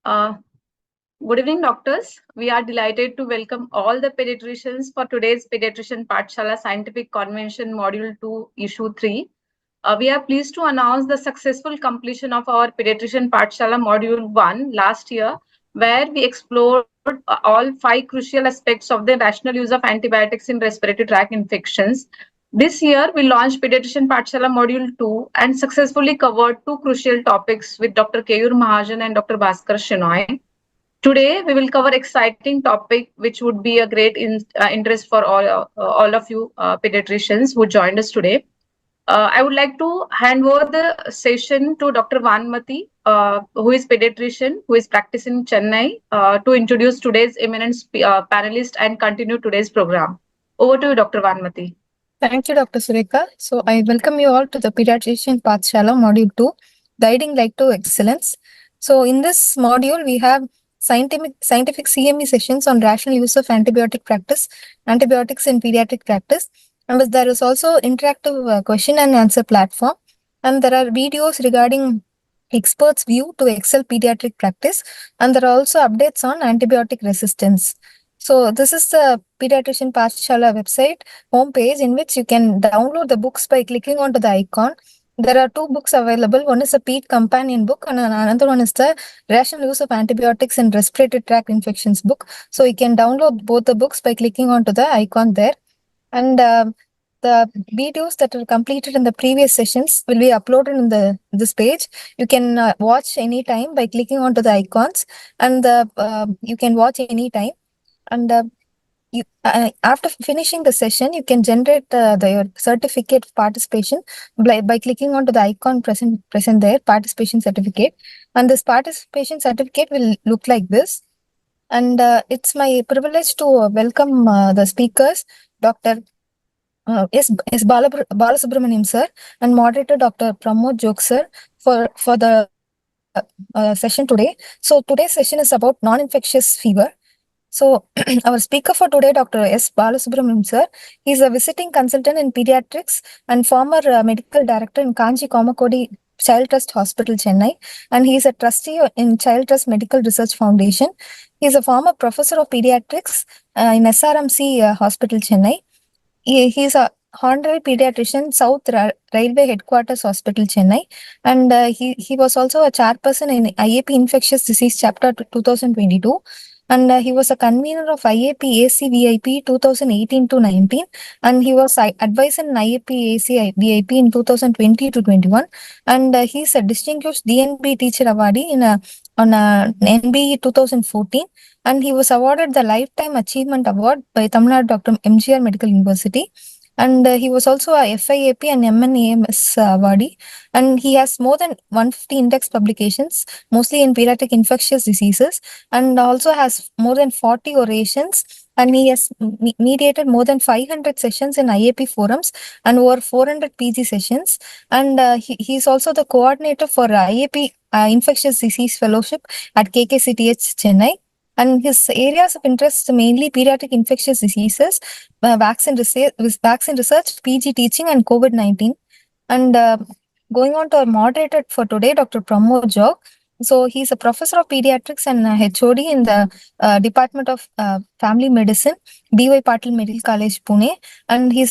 Uh, Good evening, doctors. We are delighted to welcome all the pediatricians for today's Pediatrician Pathshala Scientific Convention Module 2, Issue 3. We are pleased to announce the successful completion of our Pediatrician Pathshala Module 1 last year, where we explored all 5 crucial aspects of the rational use of antibiotics in respiratory tract infections. This year, we launched Pediatrician Pathshala Module 2 and successfully covered 2 crucial topics with Dr. Keyur Mahajan and Dr. Bhaskar Shenoy. Today, we will cover exciting topic which would be a great interest for all of you pediatricians who joined us today. I would like to hand over the session to Dr. Vanmati, who is pediatrician, who is practicing in Chennai, to introduce today's eminent panelist and continue today's program. Over to you, Dr. Vanmati. Thank you, Dr. Sureka. So I welcome you all to the Pediatrician Pathshala Module 2, Guiding Light to Excellence. So in this module, we have scientific CME sessions on rational use of antibiotic practice, antibiotics in pediatric practice. And there is also interactive question and answer platform. And there are videos regarding experts' view to excel pediatric practice. And there are also updates on antibiotic resistance. So this is the Pediatrician Pathshala website homepage in which you can download the books by clicking onto the icon. There are 2 books available. One is a PED companion book and another one is the Rational Use of Antibiotics in Respiratory Tract Infections book. So you can download both the books by clicking onto the icon there. And the videos that are completed in the previous sessions will be uploaded in this page. You can watch anytime by clicking onto the icons, and you can watch anytime. And after finishing the session, you can generate your certificate of participation by clicking onto the icon present there, participation certificate. And this participation certificate will look like this. And it's my privilege to welcome the speakers, Dr. S. Balasubramanian sir and moderator Dr. Pramod Jok sir for the session today. So today's session is about non-infectious fever. So our speaker for today, Dr. S. Balasubramanian sir, he is a visiting consultant in pediatrics and former medical director in Kanchi Komakodi Child Trust Hospital, Chennai, and he is a trustee in Child Trust Medical Research Foundation. He is a former professor of pediatrics in SRMC Hospital, Chennai. He is a honorary pediatrician, South Railway Headquarters Hospital, Chennai, and he was also a chairperson in IAP Infectious Disease Chapter 2022. And he was a convener of IAP AC VIP 2018 to 19, and he was advisor in IAP AC VIP in 2020 to 21, and he is a distinguished DNB teacher awardee on NBE 2014, and he was awarded the Lifetime Achievement Award by Tamil Nadu Dr. MGR Medical University. And he was also a FIAP and MNAMS awardee, and he has more than 150 index publications, mostly in pediatric infectious diseases, and also has more than 40 orations, and he has mediated more than 500 sessions in IAP forums and over 400 PG sessions, and he is also the coordinator for IAP Infectious Disease Fellowship at KKCTH Chennai. And his areas of interest are mainly pediatric infectious diseases, vaccine research, PG teaching, and COVID-19. And going on to our moderator for today, Dr. Pramod Jog. So he's a professor of pediatrics and HOD in the Department of Family Medicine, D.Y. Patil Medical College, Pune, and he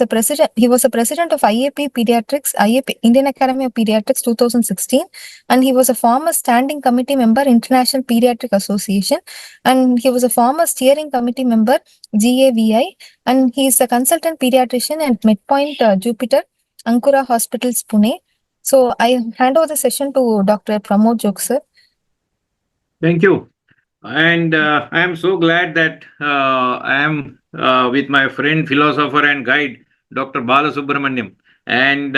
was a president of IAP Pediatrics, IAP Indian Academy of Pediatrics 2016, and he was a former standing committee member, International Pediatric Association, and he was a former steering committee member, GAVI, and he is a consultant pediatrician at MedPoint Jupiter, Ankura Hospitals, Pune. So I hand over the session to Dr. Pramod Jok sir. Thank you. And I am so glad that I am with my friend, philosopher and guide, Dr. Balasubramanian. And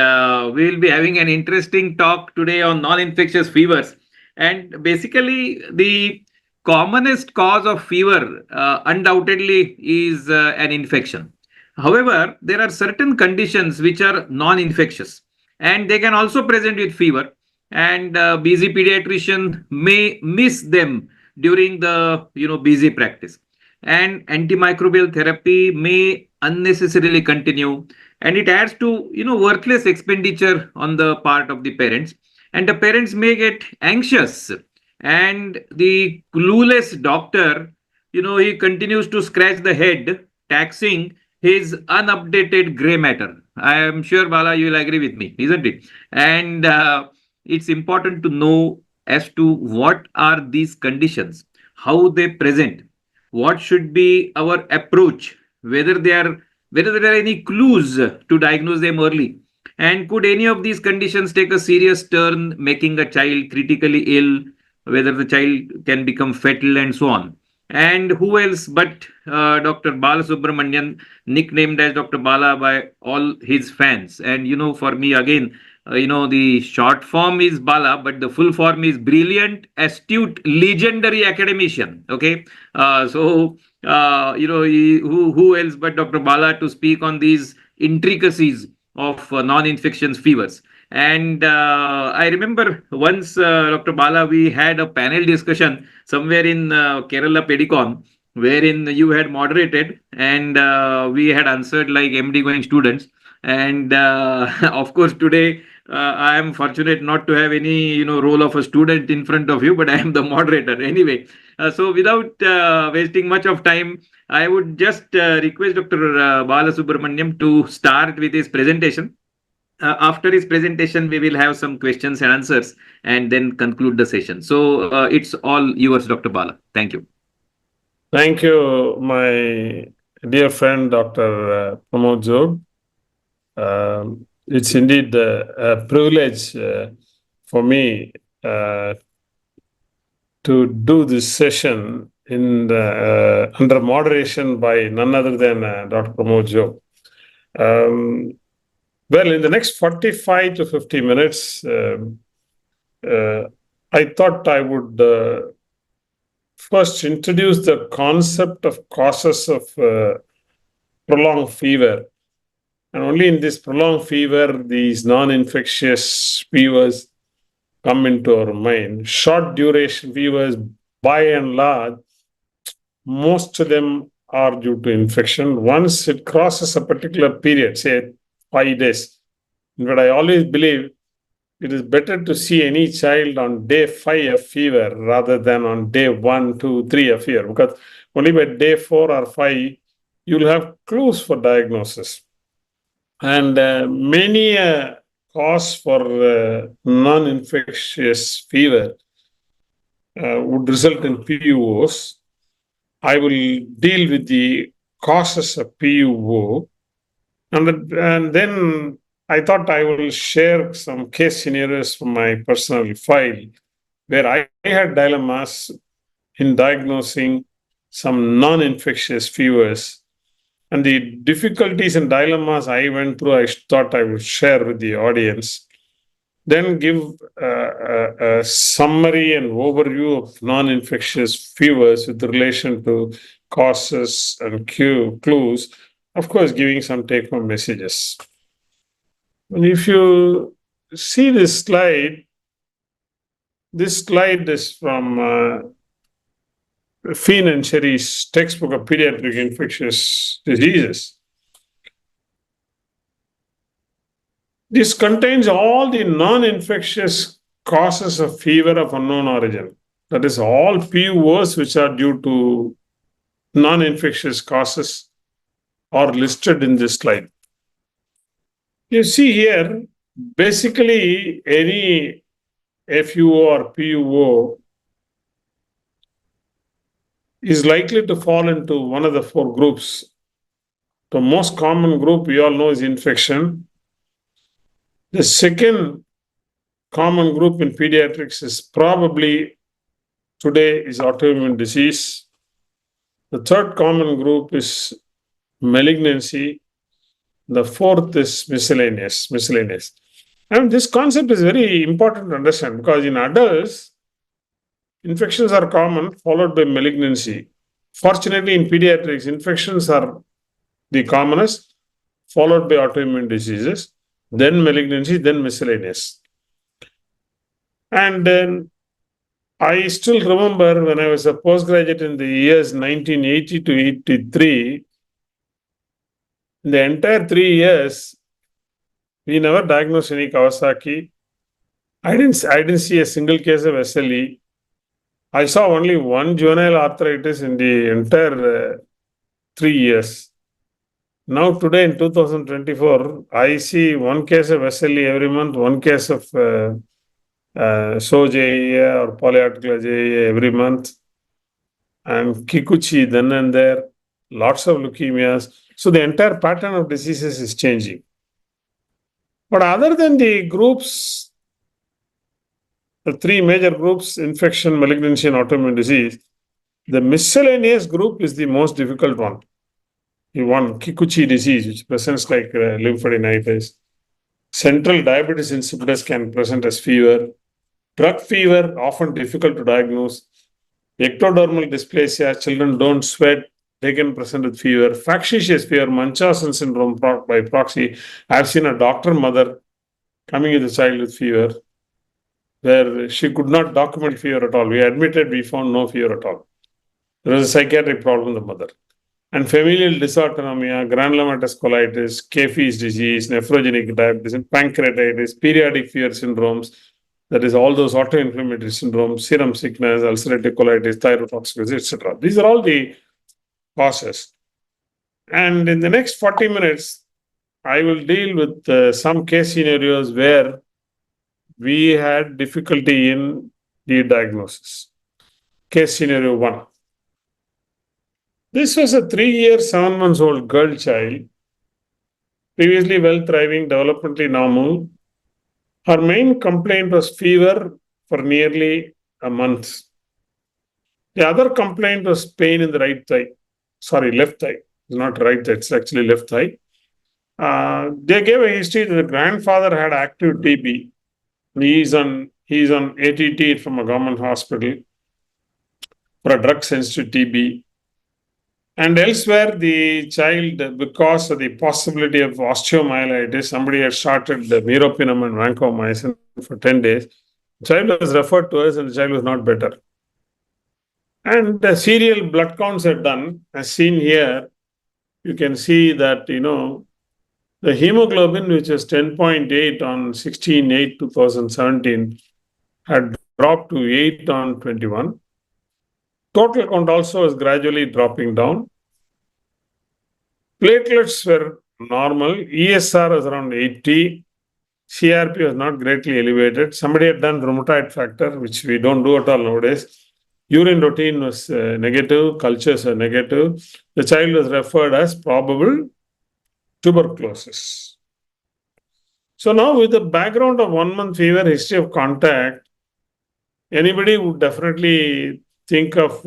we will be having an interesting talk today on non-infectious fevers. And basically, the commonest cause of fever undoubtedly is an infection. However, there are certain conditions which are non-infectious, and they can also present with fever. And busy pediatrician may miss them during the busy practice, and antimicrobial therapy may unnecessarily continue, and it adds to worthless expenditure on the part of the parents, and the parents may get anxious And the clueless doctor, he continues to scratch the head, taxing his unupdated gray matter. I am sure, Bala, you will agree with me, isn't it? And it's important to know as to what are these conditions, how they present, what should be our approach, whether there are any clues to diagnose them early, and could any of these conditions take a serious turn, making a child critically ill, whether the child can become fatal, and so on. And who else but Dr. Balasubramanian, nicknamed as Dr. Bala by all his fans. And for me, again, the short form is Bala, but the full form is brilliant, astute, legendary academician. Okay. Who else but Dr. Bala to speak on these intricacies of non-infectious fevers. And I remember once, Dr. Bala, we had a panel discussion somewhere in Kerala Pedicon, wherein you had moderated and we had answered like MD going students. And of course, today I am fortunate not to have any role of a student in front of you, but I am the moderator anyway. So without wasting much of time, I would just request Dr. Balasubramaniam to start with his presentation. After his presentation, we will have some questions and answers and then conclude the session. So it's all yours, Dr. Bala. Thank you. Thank you, my dear friend, Dr. Pramod Jog. It's indeed a privilege for me to do this session under moderation by none other than Dr. Pramod Jog. Well, in the next 45 to 50 minutes, I thought I would first introduce the concept of causes of prolonged fever. And only in this prolonged fever, these non-infectious fevers come into our mind. Short duration fevers, by and large, most of them are due to infection. Once it crosses a particular period, say 5 days, but I always believe it is better to see any child on day 5 of fever rather than on day 1, 2, 3 of fever, because only by day 4 or 5, you'll have clues for diagnosis. And many cause for non-infectious fever would result in PUOs. I will deal with the causes of PUO, and then I thought I will share some case scenarios from my personal file where I had dilemmas in diagnosing some non-infectious fevers. And the difficulties and dilemmas I went through, I thought I would share with the audience. Then give a summary and overview of non-infectious fevers with relation to causes and clues, of course, giving some take-home messages. And if you see this slide is from Fien and Sherry's textbook of pediatric infectious diseases. This contains all the non-infectious causes of fever of unknown origin. That is, all PUOs which are due to non-infectious causes are listed in this slide. You see here, basically any FUO or PUO is likely to fall into one of the 4 groups. The most common group we all know is infection. The second common group in pediatrics is probably today is autoimmune disease. The third common group is malignancy. The fourth is miscellaneous. And this concept is very important to understand because in adults, infections are common, followed by malignancy. Fortunately, in pediatrics, infections are the commonest, followed by autoimmune diseases, then malignancy, then miscellaneous. And then I still remember when I was a postgraduate in the years 1980 to 83, in the entire 3 years, we never diagnosed any Kawasaki. I didn't see a single case of SLE. I saw only one juvenile arthritis in the entire 3 years. Now today in 2024, I see one case of SLE every month, one case of SOJEA or polyarticular JEA every month, and Kikuchi then and there, lots of leukemias. So the entire pattern of diseases is changing. But other than the groups, the three major groups, infection, malignancy, and autoimmune disease, the miscellaneous group is the most difficult one. One, Kikuchi disease, which presents like lymphadenitis. Central diabetes insipidus can present as fever. Drug fever, often difficult to diagnose. Ectodermal dysplasia, children don't sweat, they can present with fever. Factitious fever, Munchausen syndrome by proxy. I've seen a doctor mother coming with a child with fever, where she could not document fever at all. We admitted, we found no fever at all. There was a psychiatric problem with the mother. And familial dysautonomia, granulomatous colitis, Caffey's disease, nephrogenic diabetes, pancreatitis, periodic fever syndromes, that is all those autoinflammatory syndromes, serum sickness, ulcerative colitis, thyrotoxicosis, etc. These are all the causes. And in the next 40 minutes, I will deal with some case scenarios where we had difficulty in the diagnosis. Case scenario 1. This was a 3-year, 7-month-old girl child, previously well thriving, developmentally normal. Her main complaint was fever for nearly a month. The other complaint was pain in the right thigh. Sorry, left thigh. It's not right thigh, it's actually left thigh. They gave a history that the grandfather had active TB. He's on ATT from a government hospital for a drug-sensitive TB. And elsewhere, the child, because of the possibility of osteomyelitis, somebody had started the meropenem and vancomycin for 10 days. The child was referred to us and the child was not better. And the serial blood counts are done. As seen here, you can see that, the hemoglobin, which was 10.8 on 16/8/2017, had dropped to 8 on 21. Total count also is gradually dropping down. Platelets were normal. ESR was around 80. CRP was not greatly elevated. Somebody had done rheumatoid factor, which we don't do at all nowadays. Urine routine was negative. Cultures were negative. The child was referred as probable tuberculosis. So now with the background of 1-month fever, history of contact, anybody would definitely think of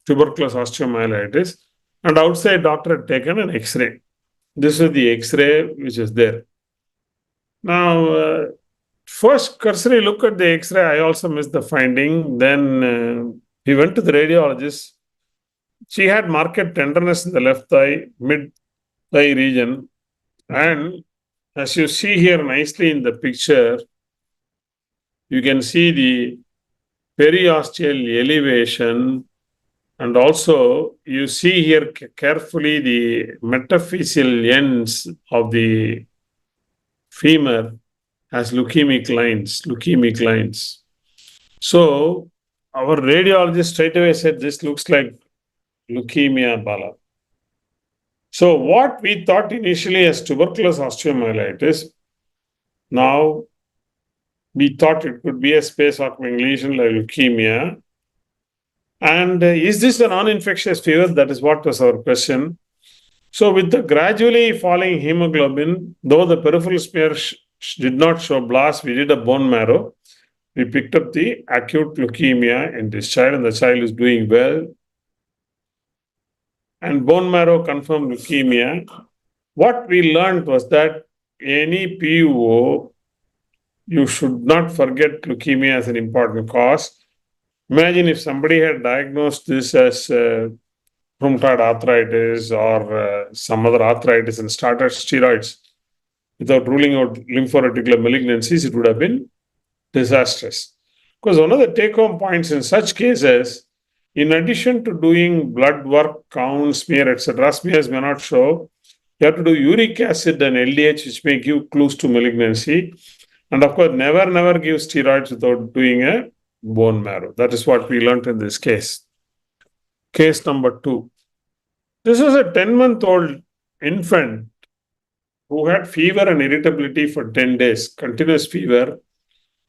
tuberculous osteomyelitis, and outside doctor had taken an X-ray. This is the X-ray which is there. Now, first cursory look at the X-ray, I also missed the finding. Then we went to the radiologist. She had marked tenderness in the left thigh, mid-thigh region. And as you see here nicely in the picture, you can see the periosteal elevation, and also you see here carefully the metaphyseal ends of the femur has leukemic lines. So our radiologist straight away said, this looks like leukemia, Bala. So what we thought initially as tuberculous osteomyelitis, now we thought it could be a space-occupying lesion like leukemia. And is this a non-infectious fever? That is what was our question. So with the gradually falling hemoglobin, though the peripheral smear did not show blast, we did a bone marrow. We picked up the acute leukemia in this child, and the child is doing well. And bone marrow confirmed leukemia. What we learned was that any PUO, you should not forget leukemia as an important cause. Imagine if somebody had diagnosed this as rheumatoid arthritis or some other arthritis and started steroids without ruling out lymphoreticular malignancies, it would have been disastrous. Because one of the take-home points in such cases, in addition to doing blood work, count, smear, etc., smears may not show. You have to do uric acid and LDH, which may give clues to malignancy. And of course, never give steroids without doing a bone marrow. That is what we learned in this case. Case number 2. This was a 10-month-old infant who had fever and irritability for 10 days, continuous fever.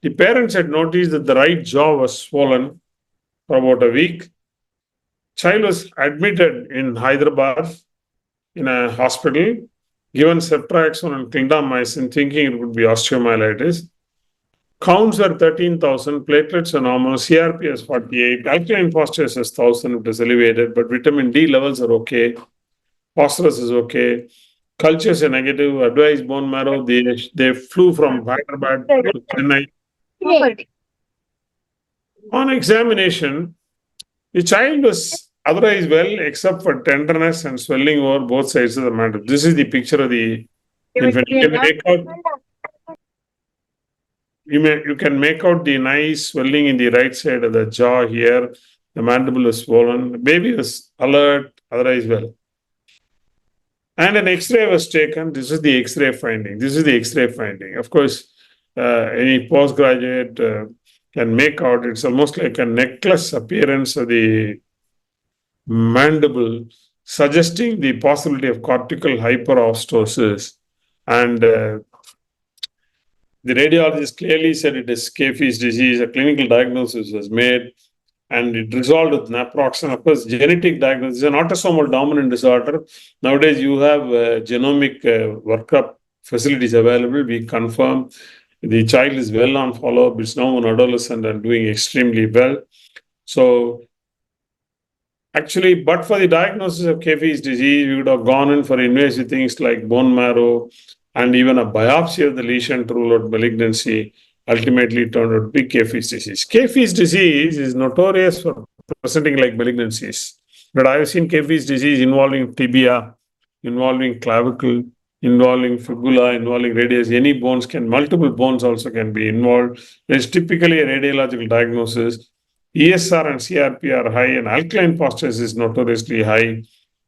The parents had noticed that the right jaw was swollen for about a week. Child was admitted in Hyderabad in a hospital, given ceftriaxone and clindamycin, thinking it would be osteomyelitis. Counts were 13,000, platelets are normal, CRP is 48, alkaline phosphorus is 1,000, it is elevated, but vitamin D levels are okay, phosphorus is okay, cultures are negative, advised bone marrow, they flew from Hyderabad to Chennai. On examination, the child was otherwise well except for tenderness and swelling over both sides of the mandible. This is the picture of the infant. You can make out the nice swelling in the right side of the jaw here. The mandible is swollen. The baby was alert, otherwise well. And an X-ray was taken. This is the X-ray finding. Of course, any postgraduate can make out. It's almost like a necklace appearance of the mandible, suggesting the possibility of cortical hyperostosis. And the radiologist clearly said it is Caffey's disease. A clinical diagnosis was made and it resolved with naproxen. Of course, genetic diagnosis is an autosomal dominant disorder. Nowadays, you have genomic workup facilities available. We confirm the child is well on follow-up. It's now an adolescent and doing extremely well. So, actually, but for the diagnosis of Caffey's disease, we would have gone in for invasive things like bone marrow and even a biopsy of the lesion to rule out malignancy. Ultimately turned out to be Caffey's disease. Caffey's disease is notorious for presenting like malignancies. But I have seen Caffey's disease involving tibia, involving clavicle, involving fibula, involving radius. Any bones multiple bones also can be involved. There's typically a radiological diagnosis. ESR and CRP are high and alkaline phosphorus is notoriously high.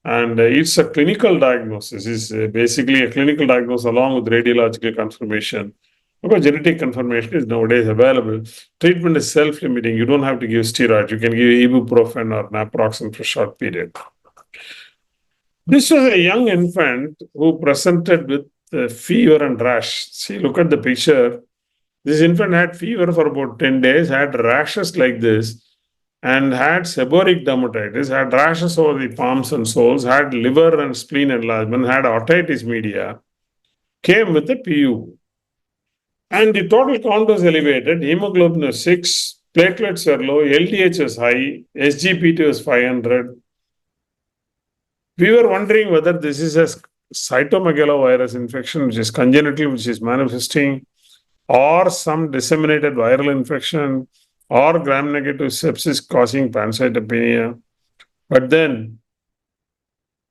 And it's a clinical diagnosis. It's basically a clinical diagnosis along with radiological confirmation. Because genetic confirmation is nowadays available. Treatment is self-limiting. You don't have to give steroids. You can give ibuprofen or naproxen for a short period. This was a young infant who presented with fever and rash. See, look at the picture. This infant had fever for about 10 days, had rashes like this, and had seborrheic dermatitis, had rashes over the palms and soles, had liver and spleen enlargement, had otitis media, came with a PU. And the total count was elevated, hemoglobin was 6, platelets were low, LDH was high, SGPT was 500. We were wondering whether this is a cytomegalovirus infection, which is congenital, which is manifesting, or some disseminated viral infection, or gram-negative sepsis causing pancytopenia. But then,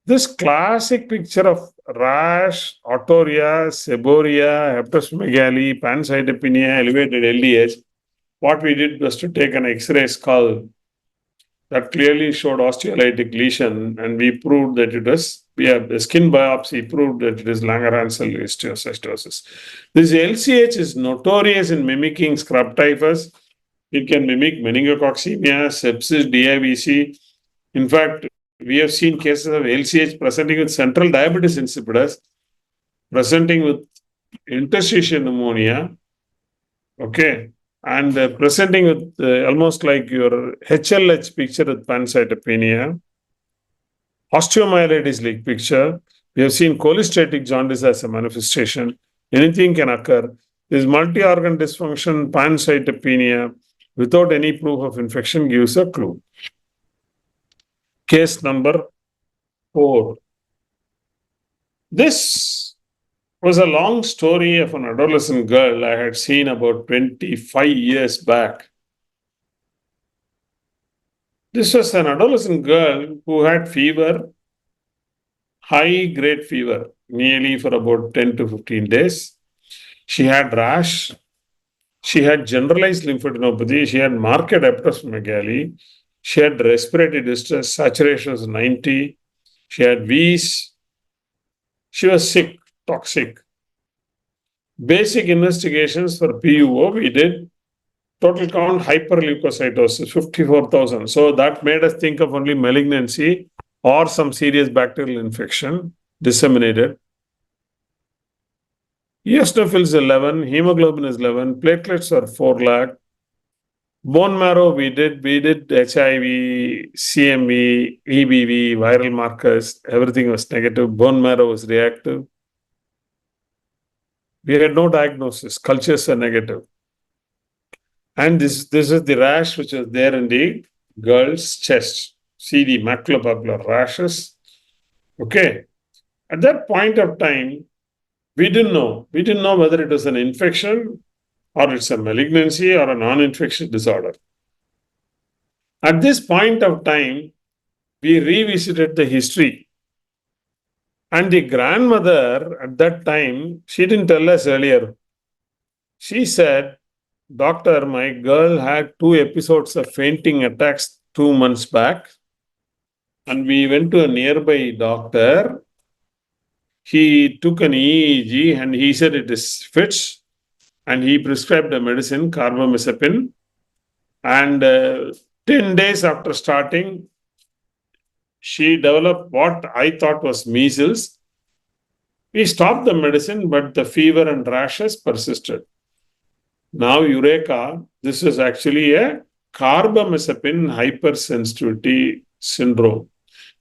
this classic picture of rash, otorrhea, seborrhea, hepatosmegaly, pancytopenia, elevated LDH, what we did was to take an X-ray skull that clearly showed osteolytic lesion, and we proved that it was, the skin biopsy proved that it is Langerhans cell histiocytosis. This LCH is notorious in mimicking scrub typhus. It can mimic meningococcemia, sepsis, DIVC. In fact, we have seen cases of LCH presenting with central diabetes insipidus, presenting with interstitial pneumonia, okay, and presenting with almost like your HLH picture with pancytopenia, osteomyelitis like picture. We have seen cholestatic jaundice as a manifestation. Anything can occur. This multi-organ dysfunction, pancytopenia, without any proof of infection gives a clue. Case number 4. This was a long story of an adolescent girl I had seen about 25 years back. This was an adolescent girl who had fever, high-grade fever, nearly for about 10 to 15 days. She had rash. She had generalized lymphadenopathy. She had marked hepatosmegaly. She had respiratory distress. Saturation was 90. She had wheeze. She was sick, toxic. Basic investigations for PUO we did. total count hyperleukocytosis, 54,000. So that made us think of only malignancy or some serious bacterial infection disseminated. Eosinophils is 11, hemoglobin is 11, platelets are 4 lakh. Bone marrow, we did HIV, CMV, EBV, viral markers, everything was negative. Bone marrow was reactive. We had no diagnosis, cultures are negative. And this is the rash which was there in the girl's chest. See the maculopapular rashes. Okay. At that point of time, we didn't know. We didn't know whether it was an infection or it's a malignancy or a non-infectious disorder. At this point of time, we revisited the history. And the grandmother at that time, she didn't tell us earlier. She said, "Doctor, my girl had 2 episodes of fainting attacks 2 months back. And we went to a nearby doctor. He took an EEG and he said it is fits. And he prescribed a medicine, carbamazepine. And 10 days after starting, she developed what I thought was measles. We stopped the medicine, but the fever and rashes persisted. Now, Eureka, this is actually a carbamazepine hypersensitivity syndrome.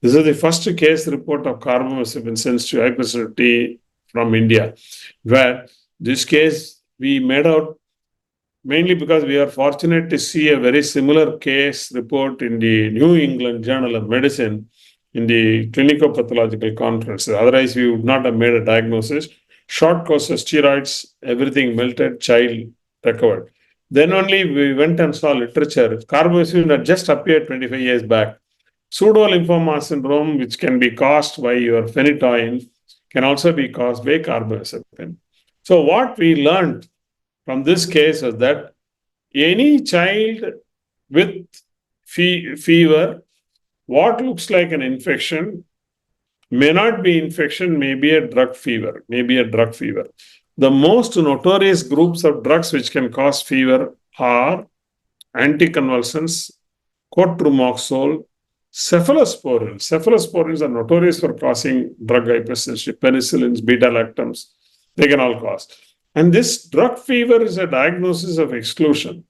This is the first case report of carbamazepine sensitive hypersensitivity from India, where this case we made out mainly because we are fortunate to see a very similar case report in the New England Journal of Medicine in the clinico-pathological conference. Otherwise, we would not have made a diagnosis. Short course of steroids, everything melted, child recovered. Then only we went and saw literature. Carbamazepine had just appeared 25 years back. Pseudo-lymphoma syndrome, which can be caused by your phenytoin, can also be caused by carbamazepine. So what we learned from this case is that any child with fever, what looks like an infection may not be infection, may be a drug fever, The most notorious groups of drugs which can cause fever are anticonvulsants, cotrimoxazole, cephalosporins. Cephalosporins are notorious for causing drug hypersensitivity, penicillins, beta-lactams, they can all cause. And this drug fever is a diagnosis of exclusion.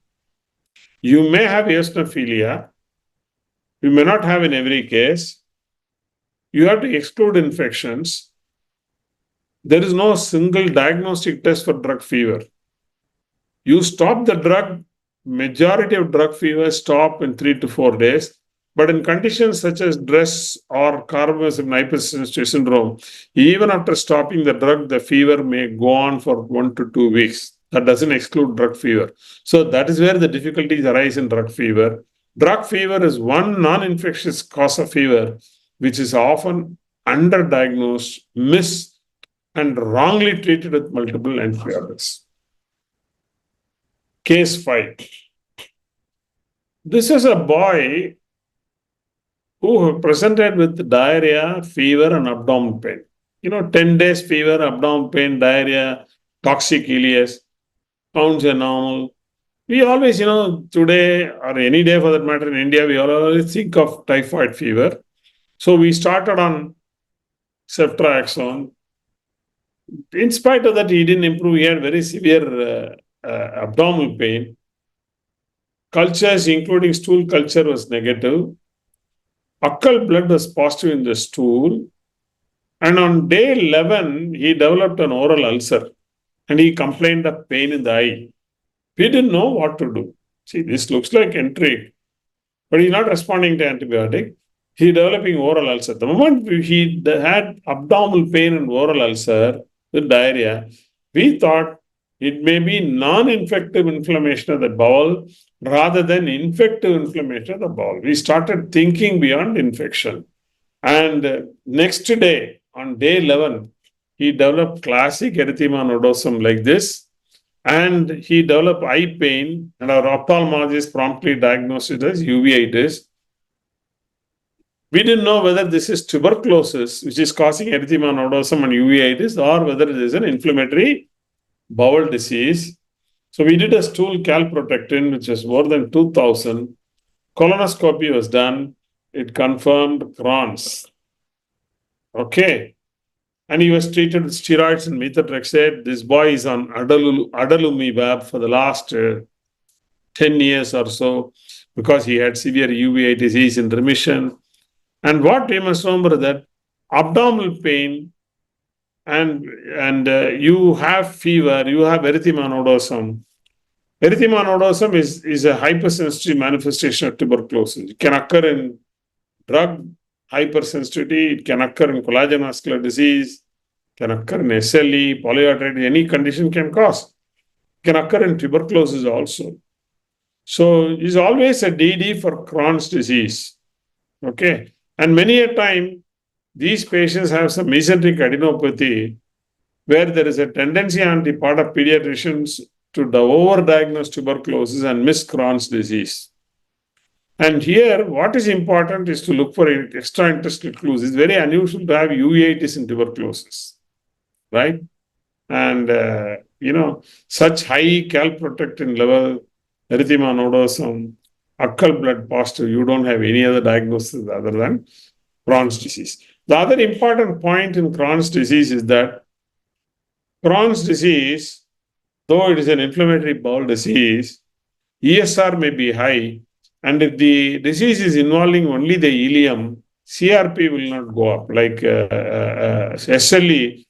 You may have eosinophilia. You may not have in every case. You have to exclude infections. There is no single diagnostic test for drug fever. You stop the drug, majority of drug fevers stop in 3 to 4 days. But in conditions such as DRESS or carbamazepine hypersensitivity syndrome, even after stopping the drug, the fever may go on for 1 to 2 weeks. That doesn't exclude drug fever. So that is where the difficulties arise in drug fever. Drug fever is one non-infectious cause of fever, which is often underdiagnosed, missed, and wrongly treated with multiple antibiotics. Case 5. This is a boy who presented with diarrhea, fever, and abdominal pain. 10 days fever, abdominal pain, diarrhea, toxic ileus, counts are normal. We always, today or any day for that matter in India, we always think of typhoid fever. So we started on ceftriaxone. In spite of that, he didn't improve. He had very severe abdominal pain. Cultures, including stool culture, was negative. Occult blood was positive in the stool. And on day 11, he developed an oral ulcer. And he complained of pain in the eye. We didn't know what to do. See, this looks like intrigue. But he's not responding to antibiotic. He's developing oral ulcer. The moment he had abdominal pain and oral ulcer with diarrhea, we thought it may be non-infective inflammation of the bowel rather than infective inflammation of the bowel. We started thinking beyond infection. And next day, on day 11, he developed classic erythema nodosum like this. And he developed eye pain, and our ophthalmologist promptly diagnosed it as uveitis. We didn't know whether this is tuberculosis, which is causing erythema nodosum and uveitis, or whether it is an inflammatory bowel disease. So we did a stool calprotectin, which was more than 2,000. Colonoscopy was done. It confirmed Crohn's. Okay. And he was treated with steroids and methotrexate. This boy is on adalimumab for the last 10 years or so because he had severe UVA disease in remission. And what we must remember that abdominal pain and you have fever, you have erythema nodosum. Erythema nodosum is a hypersensitive manifestation of tuberculosis. It can occur in drug hypersensitivity, it can occur in collagen vascular disease, can occur in SLE, polyarteritis, any condition can cause. It can occur in tuberculosis also. So it's always a DD for Crohn's disease. Okay. And many a time, these patients have some mesenteric adenopathy where there is a tendency on the part of pediatricians to overdiagnose tuberculosis and miss Crohn's disease. And here, what is important is to look for extraintestinal clues. It's very unusual to have uveitis in tuberculosis, right? And, such high calprotectin level, erythema nodosum, occult blood positive, you don't have any other diagnosis other than Crohn's disease. The other important point in Crohn's disease is that Crohn's disease, though it is an inflammatory bowel disease, ESR may be high, and if the disease is involving only the ileum, CRP will not go up. Like SLE,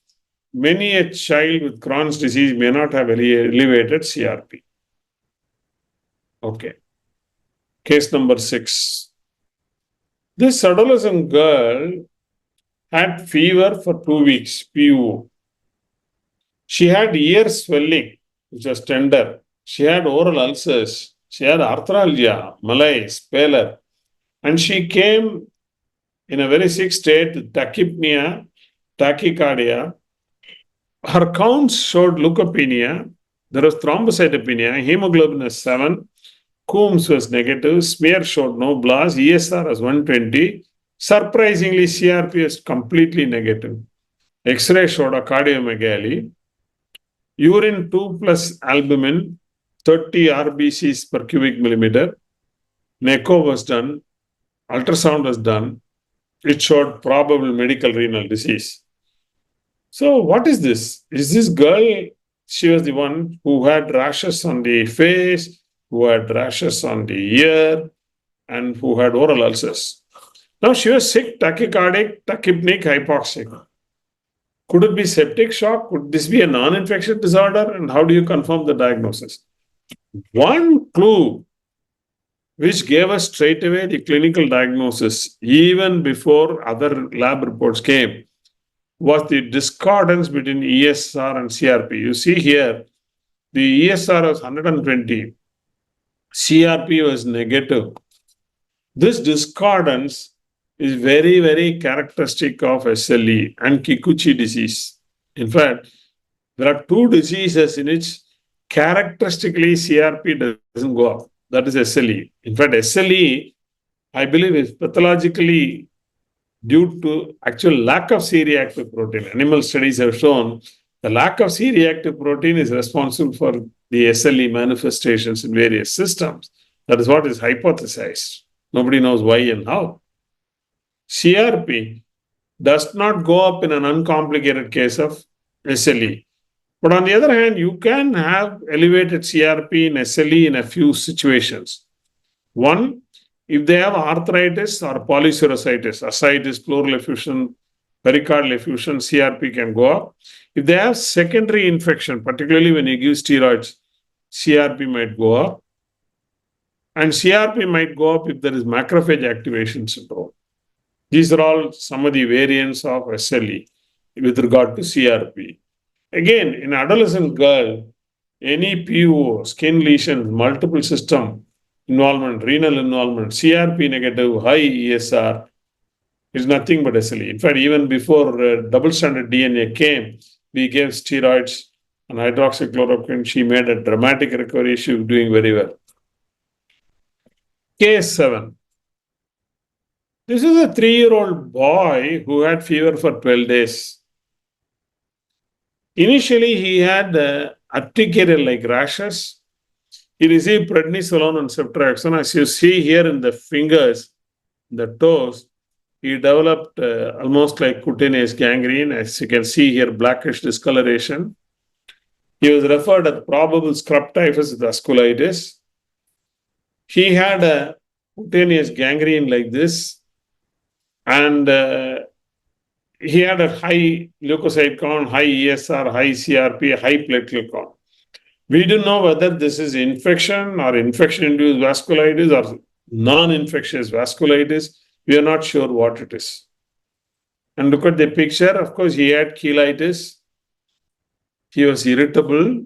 many a child with Crohn's disease may not have elevated CRP. Okay. Case number 6. This adolescent girl had fever for 2 weeks, PU. She had ear swelling, which was tender. She had oral ulcers. She had arthralgia, malaise, pallor. And she came in a very sick state with tachypnea, tachycardia. Her counts showed leukopenia. There was thrombocytopenia. Hemoglobin was 7. Coombs was negative. Smear showed no blast. ESR was 120. Surprisingly, CRP was completely negative. X-ray showed a cardiomegaly. Urine 2 plus albumin, 30 RBCs per cubic millimeter. Echo was done. Ultrasound was done. It showed probable medical renal disease. So what is this? Is this girl, she was the one who had rashes on the face, who had rashes on the ear, and who had oral ulcers. Now she was sick, tachycardic, tachypnic, hypoxic. Could it be septic shock? Could this be a non-infectious disorder? And how do you confirm the diagnosis? One clue which gave us straight away the clinical diagnosis, even before other lab reports came, was the discordance between ESR and CRP. You see here, the ESR was 120, CRP was negative. This discordance is very, very characteristic of SLE and Kikuchi disease. In fact, there are 2 diseases in which characteristically CRP doesn't go up. That is SLE. In fact, SLE, I believe, is pathologically due to actual lack of C-reactive protein. Animal studies have shown the lack of C-reactive protein is responsible for the SLE manifestations in various systems. That is what is hypothesized. Nobody knows why and how. CRP does not go up in an uncomplicated case of SLE. But on the other hand, you can have elevated CRP in SLE in a few situations. One, if they have arthritis or polycerositis, ascites, pleural effusion, pericardial effusion, CRP can go up. If they have secondary infection, particularly when you give steroids, CRP might go up. And CRP might go up if there is macrophage activation syndrome. These are all some of the variants of SLE with regard to CRP. Again, in adolescent girl, any PUO, skin lesions, multiple system involvement, renal involvement, CRP negative, high ESR is nothing but SLE. In fact, even before double-stranded DNA came, we gave steroids and hydroxychloroquine. She made a dramatic recovery. She was doing very well. Case 7. This is a 3-year-old boy who had fever for 12 days. Initially, he had urticaria-like rashes. He received prednisolone and ceftriaxone. As you see here in the fingers, the toes, he developed almost like cutaneous gangrene. As you can see here, blackish discoloration. He was referred as probable scrub typhus vasculitis. He had a cutaneous gangrene like this, and he had a high leukocyte count, high ESR, high CRP, high platelet count. We don't know whether this is infection or infection-induced vasculitis or non-infectious vasculitis. We are not sure what it is. And look at the picture. Of course, he had cheilitis. He was irritable.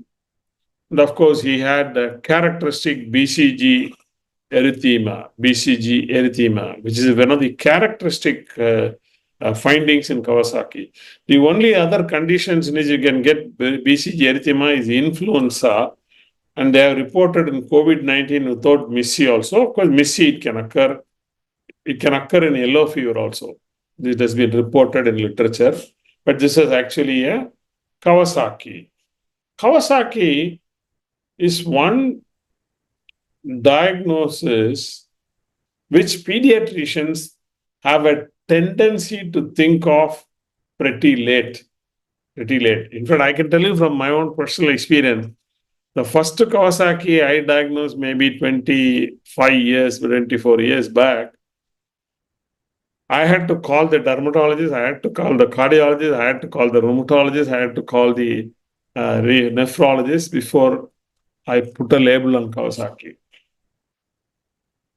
And of course, he had a characteristic BCG erythema, which is one of the characteristic findings in Kawasaki. The only other conditions in which you can get BCG erythema is influenza, and they have reported in COVID-19 without MIS-C also. Of course, MIS-C it can occur. It can occur in yellow fever also. This has been reported in literature, but this is actually a Kawasaki. Kawasaki is one diagnosis which pediatricians have a tendency to think of pretty late. In fact, I can tell you from my own personal experience, the first Kawasaki I diagnosed maybe 25 years, 24 years back. I had to call the dermatologist, I had to call the cardiologist, I had to call the rheumatologist, I had to call the nephrologist before I put a label on Kawasaki.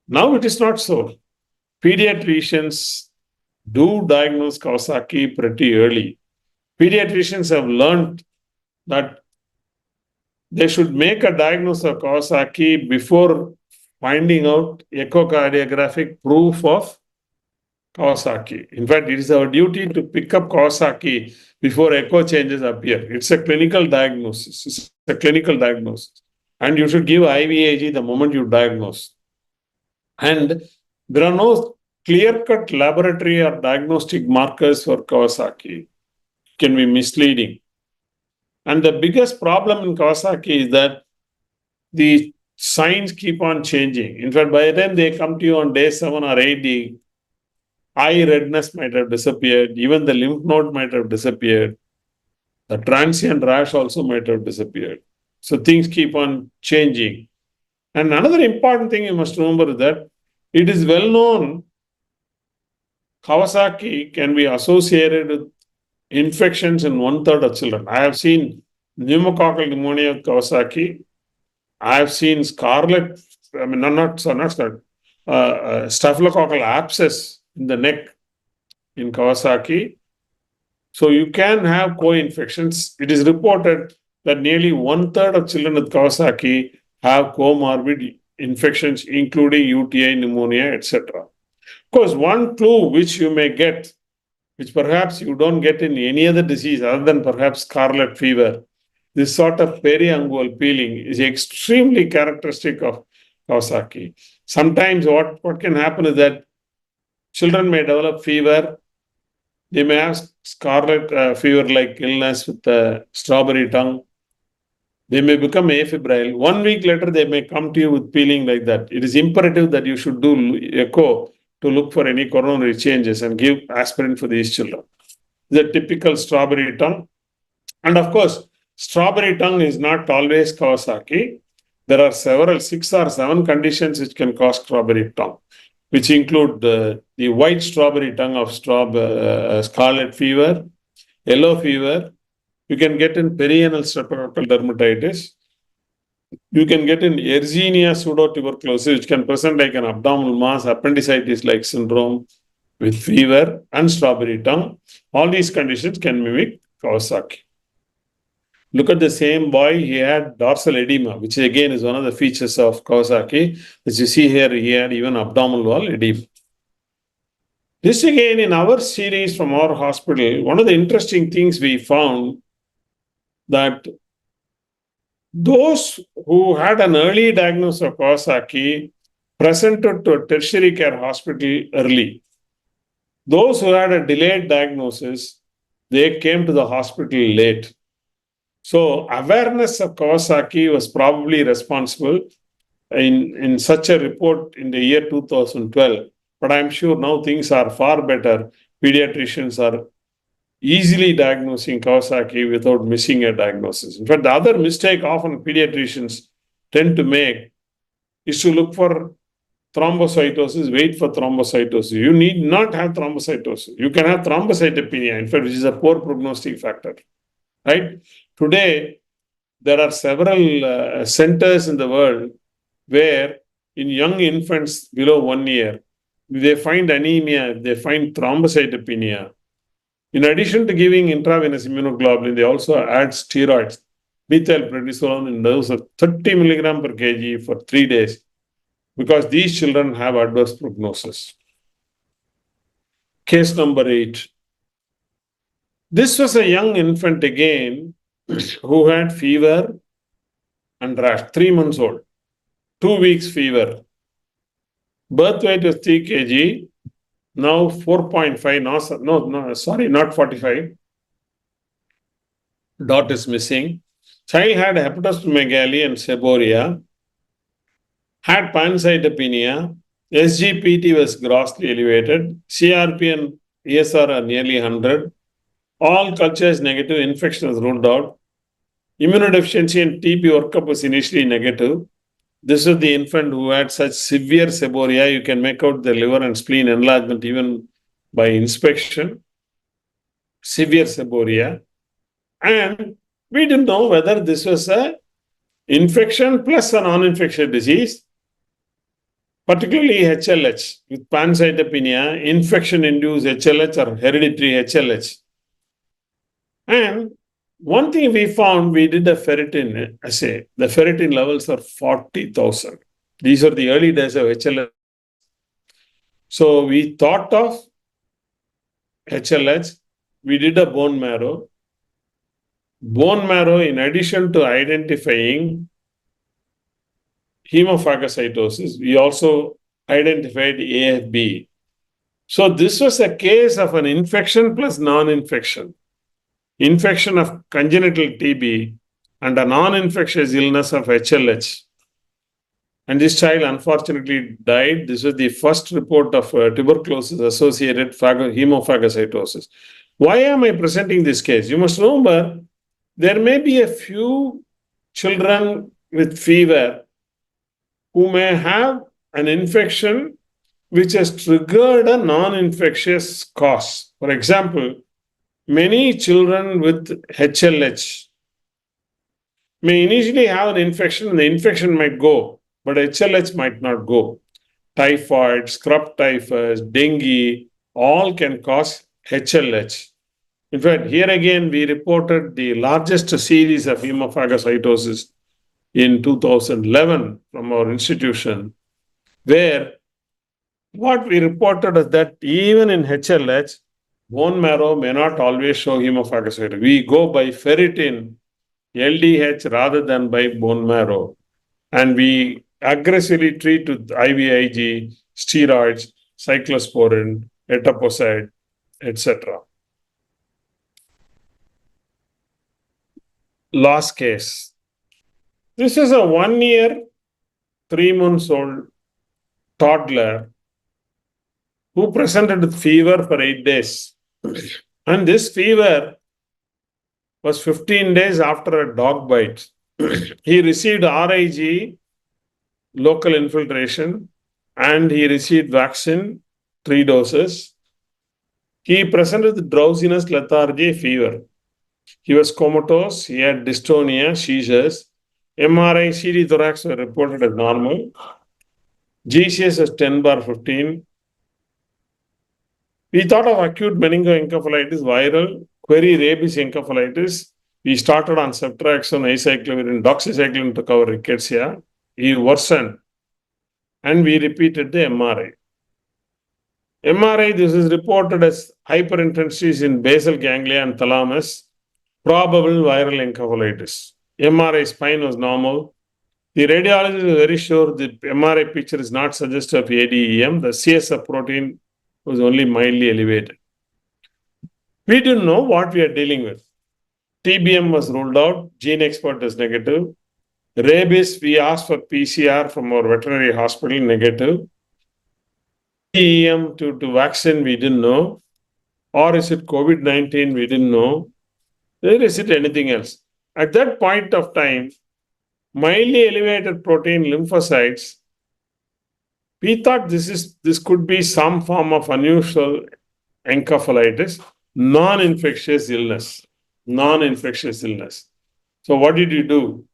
Now it is not so. Pediatricians do diagnose Kawasaki pretty early. Pediatricians have learned that they should make a diagnosis of Kawasaki before finding out echocardiographic proof of Kawasaki. In fact, it is our duty to pick up Kawasaki before echo changes appear. It's a clinical diagnosis. And you should give IVIG the moment you diagnose. And there are no clear-cut laboratory or diagnostic markers for Kawasaki. It can be misleading. And the biggest problem in Kawasaki is that the signs keep on changing. In fact, by the time they come to you on day 7 or 8, the eye redness might have disappeared. Even the lymph node might have disappeared. The transient rash also might have disappeared. So things keep on changing. And another important thing you must remember is that it is well known Kawasaki can be associated with infections in 1/3 of children. I have seen pneumococcal pneumonia with Kawasaki. I have seen staphylococcal abscess in the neck in Kawasaki. So you can have co-infections. It is reported that nearly 1/3 of children with Kawasaki have comorbid infections, including UTI, pneumonia, etc. Of course, one clue which you may get, which perhaps you don't get in any other disease other than perhaps scarlet fever, this sort of periungual peeling is extremely characteristic of Kawasaki. Sometimes what can happen is that children may develop fever. They may have scarlet fever-like illness with strawberry tongue. They may become afebrile. 1 week later, they may come to you with peeling like that. It is imperative that you should do echo to look for any coronary changes and give aspirin for these children. The typical strawberry tongue. And of course, strawberry tongue is not always Kawasaki. There are 6 or 7 conditions which can cause strawberry tongue, which include the white strawberry tongue of scarlet fever, yellow fever. You can get in perianal streptococcal dermatitis. You can get in Yersinia pseudotuberculosis, which can present like an abdominal mass, appendicitis-like syndrome with fever and strawberry tongue. All these conditions can mimic Kawasaki. Look at the same boy, he had dorsal edema, which again is one of the features of Kawasaki. As you see here, he had even abdominal wall edema. This again, in our series from our hospital, one of the interesting things we found that those who had an early diagnosis of Kawasaki presented to a tertiary care hospital early. Those who had a delayed diagnosis, they came to the hospital late. So awareness of Kawasaki was probably responsible in such a report in the year 2012. But I'm sure now things are far better. Pediatricians are easily diagnosing Kawasaki without missing a diagnosis. In fact, the other mistake often pediatricians tend to make is to look for thrombocytosis, wait for thrombocytosis. You need not have thrombocytosis. You can have thrombocytopenia, in fact, which is a poor prognostic factor, right? Today, there are several centers in the world where in young infants below 1 year, they find anemia, they find thrombocytopenia. In addition to giving intravenous immunoglobulin, they also add steroids, methylprednisolone in dose of 30 milligram per kg for 3 days, because these children have adverse prognosis. Case number 8. This was a young infant again who had fever and rash, 3 months old, 2 weeks fever. Birth weight was 3 kg, now 4.5, no, sorry, not 45. Dot is missing. Child had hepatosplenomegaly and seborrhea, had pancytopenia, SGPT was grossly elevated, CRP and ESR are nearly 100, all cultures negative, infection is ruled out, immunodeficiency and TB workup was initially negative. This is the infant who had such severe seborrhea. You can make out the liver and spleen enlargement even by inspection. Severe seborrhea. And we didn't know whether this was a infection plus a non-infectious disease, particularly HLH with pancytopenia, infection-induced HLH or hereditary HLH. And one thing we found, we did a ferritin assay. The ferritin levels are 40,000. These are the early days of HLH. So we thought of HLH. We did a bone marrow. Bone marrow, in addition to identifying hemophagocytosis, we also identified AFB. So this was a case of an infection plus non-infection. Infection of congenital TB and a non-infectious illness of HLH. And this child unfortunately died. This was the first report of tuberculosis-associated hemophagocytosis. Why am I presenting this case? You must remember, there may be a few children with fever who may have an infection which has triggered a non-infectious cause. For example, many children with HLH may initially have an infection and the infection might go, but HLH might not go. Typhoid, scrub typhus, dengue, all can cause HLH. In fact, here again, we reported the largest series of hemophagocytosis in 2011 from our institution, where what we reported is that even in HLH, bone marrow may not always show hemophagocytosis. We go by ferritin, LDH rather than by bone marrow. And we aggressively treat with IVIG, steroids, cyclosporin, etoposide, etc. Last case. This is a 1 year, 3 months old toddler who presented with fever for 8 days. And this fever was 15 days after a dog bite. He received RIG, local infiltration, and he received vaccine, 3 doses. He presented with drowsiness, lethargy, fever. He was comatose, he had dystonia, seizures. MRI, CD thorax were reported as normal. GCS was 10/15. We thought of acute meningoencephalitis, viral, query rabies encephalitis. We started on ceftriaxone, acyclovir, doxycycline to cover rickettsia. He worsened. And we repeated the MRI. MRI, this is reported as hyperintensities in basal ganglia and thalamus, probable viral encephalitis. MRI spine was normal. The radiologist is very sure the MRI picture is not suggestive of ADEM. The CSF protein was only mildly elevated. We didn't know what we are dealing with. TBM was ruled out, gene export is negative. Rabies, we asked for PCR from our veterinary hospital, negative. EM to vaccine, we didn't know. Or is it COVID-19? We didn't know. Or is it anything else? At that point of time, mildly elevated protein lymphocytes, we thought this could be some form of unusual encephalitis, non-infectious illness. Non-infectious illness. So what did you do?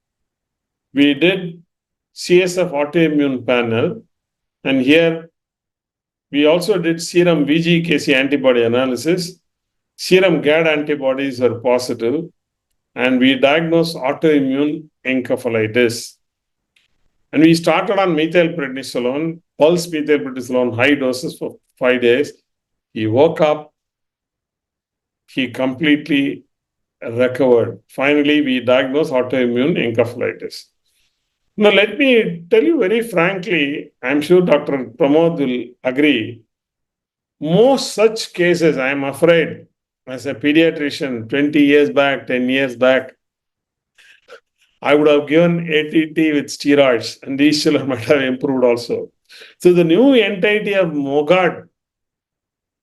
We did CSF autoimmune panel, and here we also did serum VGKC antibody analysis. Serum GAD antibodies were positive, and we diagnosed autoimmune encephalitis. And we started on methylprednisolone, pulse methylprednisolone, high doses for 5 days. He woke up, he completely recovered. Finally, we diagnosed autoimmune encephalitis. Now, let me tell you very frankly, I'm sure Dr. Pramod will agree. Most such cases, I'm afraid, as a pediatrician 20 years back, 10 years back, I would have given ATT with steroids, and these children might have improved also. So the new entity of MOGAD,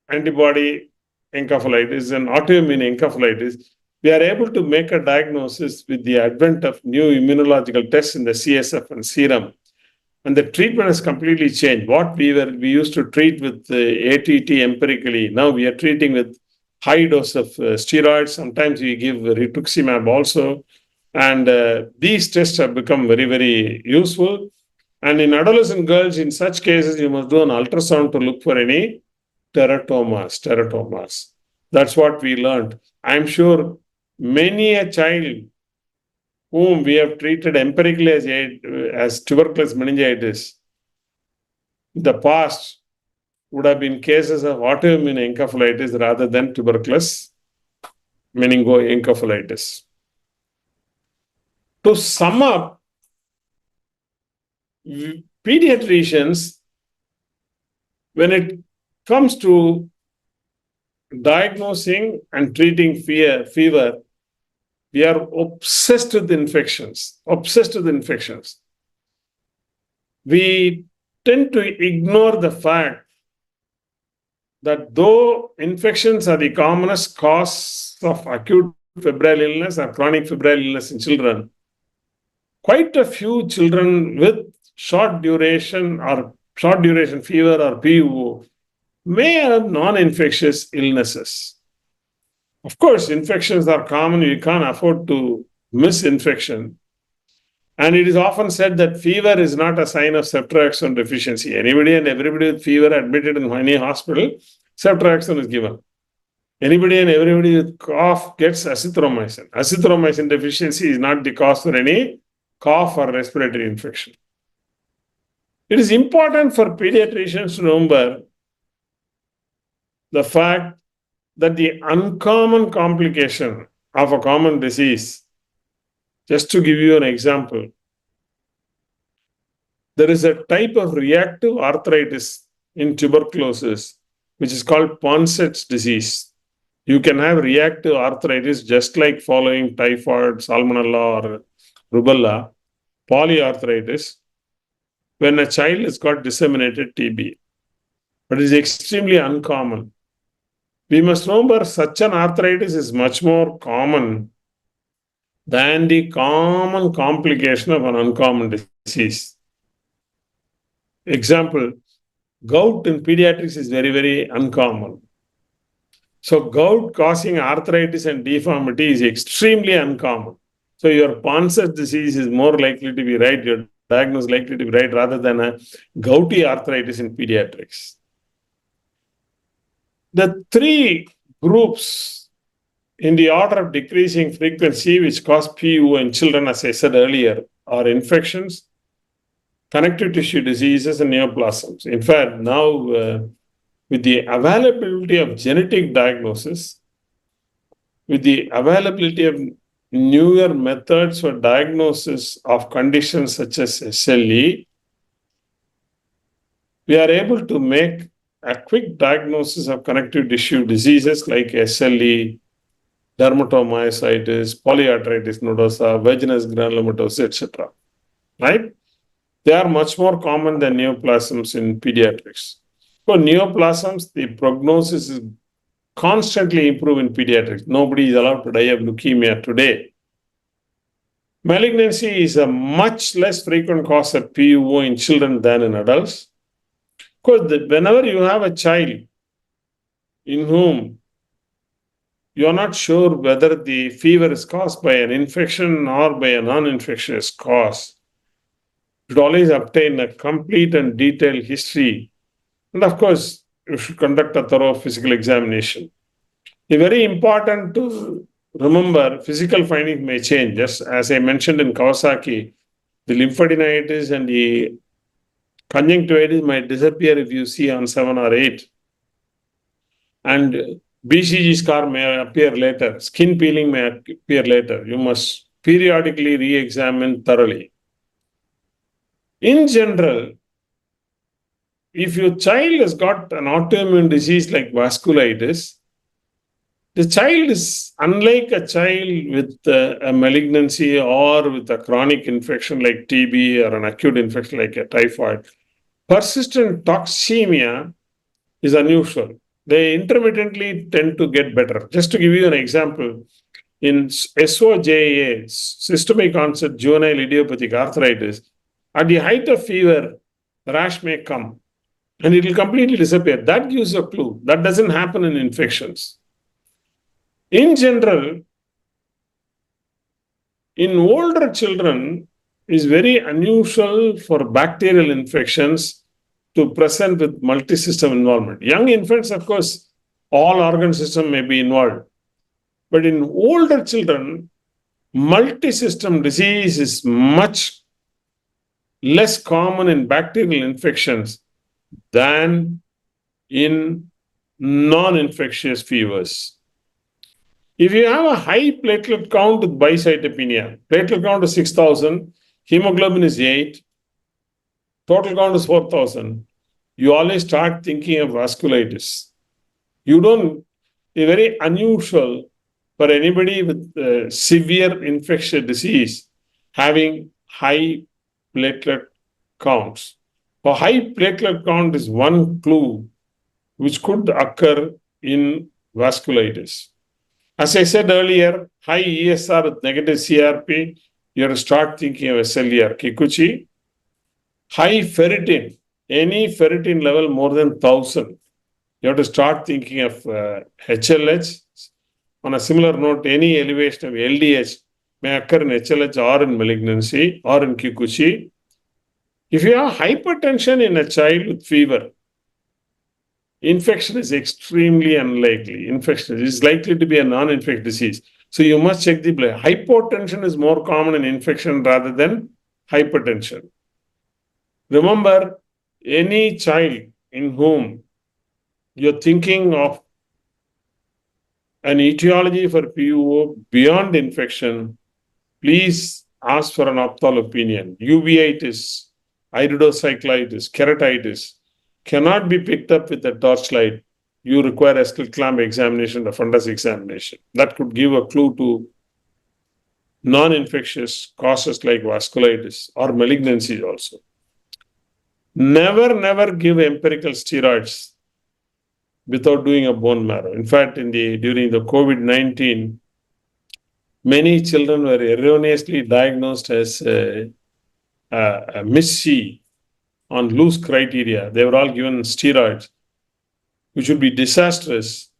antibody encephalitis and autoimmune encephalitis, we are able to make a diagnosis with the advent of new immunological tests in the CSF and serum. And the treatment has completely changed. What we used to treat with ATT empirically, now we are treating with high dose of steroids. Sometimes we give rituximab also. And these tests have become very, very useful. And in adolescent girls, in such cases, you must do an ultrasound to look for any teratomas. That's what we learned. I'm sure many a child whom we have treated empirically as tuberculous meningitis in the past would have been cases of autoimmune encephalitis rather than tuberculous meningoencephalitis. To sum up, pediatricians, when it comes to diagnosing and treating fever, we are obsessed with infections. We tend to ignore the fact that though infections are the commonest cause of acute febrile illness or chronic febrile illness in children, quite a few children with short duration fever or PU may have non-infectious illnesses. Of course, infections are common. You can't afford to miss infection. And it is often said that fever is not a sign of ceftriaxone deficiency. Anybody and everybody with fever admitted in any hospital, ceftriaxone is given. Anybody and everybody with cough gets azithromycin. Azithromycin deficiency is not the cause for any cough or respiratory infection. It is important for pediatricians to remember the fact that the uncommon complication of a common disease, just to give you an example, there is a type of reactive arthritis in tuberculosis, which is called Ponson's disease. You can have reactive arthritis just like following typhoid, salmonella, or rubella, polyarthritis, when a child has got disseminated TB. But it is extremely uncommon. We must remember such an arthritis is much more common than the common complication of an uncommon disease. Example, gout in pediatrics is very, very uncommon. So gout causing arthritis and deformity is extremely uncommon. So your Ponson's disease is more likely to be right, your diagnosis likely to be right rather than a gouty arthritis in pediatrics. The three groups in the order of decreasing frequency which cause PU in children, as I said earlier, are infections, connective tissue diseases, and neoplasms. In fact, now with the availability of genetic diagnosis, with the availability of newer methods for diagnosis of conditions such as SLE, we are able to make a quick diagnosis of connective tissue diseases like SLE, dermatomyositis, polyarthritis nodosa, vaginous granulomatosis, etc. Right? They are much more common than neoplasms in pediatrics. For neoplasms, the prognosis is constantly improving in pediatrics. Nobody is allowed to die of leukemia today. Malignancy is a much less frequent cause of PUO in children than in adults. Because whenever you have a child in whom you are not sure whether the fever is caused by an infection or by a non-infectious cause, you should always obtain a complete and detailed history. And of course, you should conduct a thorough physical examination. It's very important to remember physical findings may change. Just as I mentioned in Kawasaki, the lymphadenitis and the conjunctivitis might disappear if you see on 7 or 8. And BCG scar may appear later. Skin peeling may appear later. You must periodically re-examine thoroughly. In general, if your child has got an autoimmune disease like vasculitis, the child is unlike a child with a malignancy or with a chronic infection like TB or an acute infection like a typhoid. Persistent toxemia is unusual. They intermittently tend to get better. Just to give you an example, in SOJA, systemic onset juvenile idiopathic arthritis, at the height of fever, rash may come and it will completely disappear. That gives a clue. That doesn't happen in infections. In general, in older children, it's very unusual for bacterial infections to present with multi-system involvement. Young infants, of course, all organ system may be involved. But in older children, multi-system disease is much less common in bacterial infections than in non-infectious fevers. If you have a high platelet count with bicytopenia, platelet count is 6,000, hemoglobin is 8, total count is 4,000, you always start thinking of vasculitis. It's very unusual for anybody with severe infectious disease having high platelet counts. A high platelet count is one clue which could occur in vasculitis. As I said earlier, high ESR with negative CRP, you have to start thinking of SLER, Kikuchi. High ferritin, any ferritin level more than 1,000, you have to start thinking of HLH. On a similar note, any elevation of LDH may occur in HLH or in malignancy or in Kikuchi. If you have hypertension in a child with fever, infection is extremely unlikely. Infection is likely to be a non-infectious disease. So you must check the blood. Hypotension is more common in infection rather than hypertension. Remember, any child in whom you're thinking of an etiology for PUO beyond infection, please ask for an opthal opinion. Uveitis, iridocyclitis, keratitis cannot be picked up with a torchlight. You require a slit clamp examination, a fundus examination. That could give a clue to non-infectious causes like vasculitis or malignancies also. Never give empirical steroids without doing a bone marrow. In fact, during the COVID-19, many children were erroneously diagnosed as MIS-C on loose criteria. They were all given steroids, which would be disastrous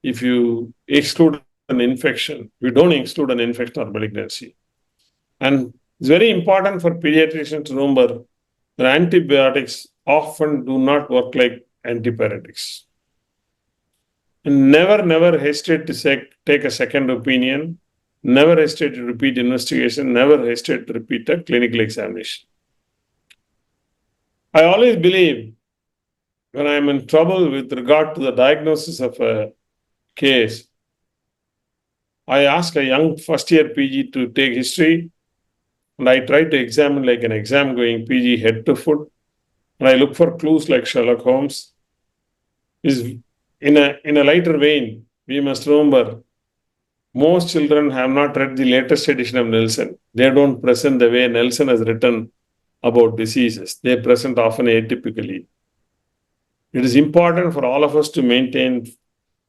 if you exclude an infection. We don't exclude an infection or malignancy. And it's very important for pediatricians to remember that antibiotics often do not work like antipyretics. And never hesitate to take a second opinion. Never hesitate to repeat investigation. Never hesitate to repeat a clinical examination. I always believe when I'm in trouble with regard to the diagnosis of a case, I ask a young first-year PG to take history, and I try to examine like an exam-going PG head to foot, and I look for clues like Sherlock Holmes. In a lighter vein, we must remember most children have not read the latest edition of Nelson. They don't present the way Nelson has written about diseases. They present often atypically. It is important for all of us to maintain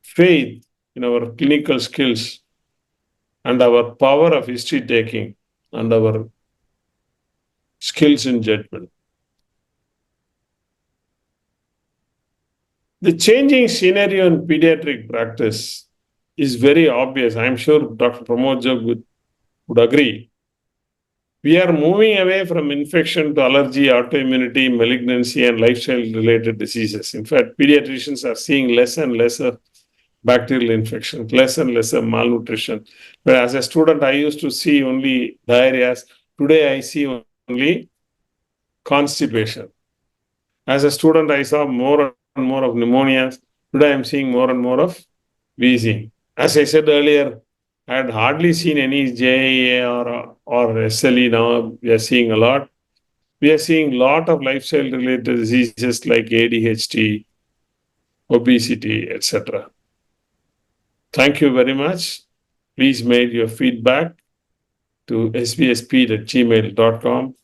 faith in our clinical skills and our power of history taking and our skills in judgment. The changing scenario in pediatric practice is very obvious. I'm sure Dr. Pramod would agree. We are moving away from infection to allergy, autoimmunity, malignancy, and lifestyle-related diseases. In fact, pediatricians are seeing less and lesser bacterial infections, less and lesser malnutrition. But as a student, I used to see only diarrheas. Today, I see only constipation. As a student, I saw more and more of pneumonias. Today, I'm seeing more and more of wheezing. As I said earlier, I had hardly seen any JAA or SLE. Now we are seeing a lot. We are seeing a lot of lifestyle-related diseases like ADHD, obesity, etc. Thank you very much. Please mail your feedback to sbsp@gmail.com.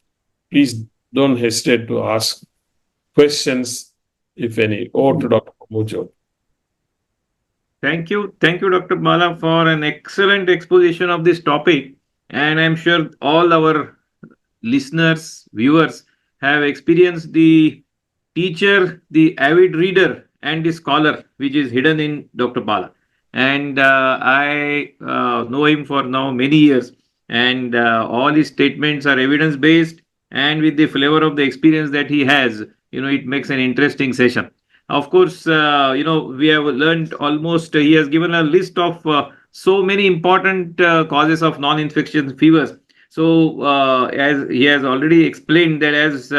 Please don't hesitate to ask questions, if any. Over to Dr. Mujo. Thank you, Dr. Bala, for an excellent exposition of this topic. And I'm sure all our listeners, viewers have experienced the teacher, the avid reader, and the scholar, which is hidden in Dr. Bala. And I know him for now many years, and all his statements are evidence-based, and with the flavor of the experience that he has, it makes an interesting session. Of course, we have learned almost, he has given a list of so many important causes of non-infectious fevers. So, as he has already explained that as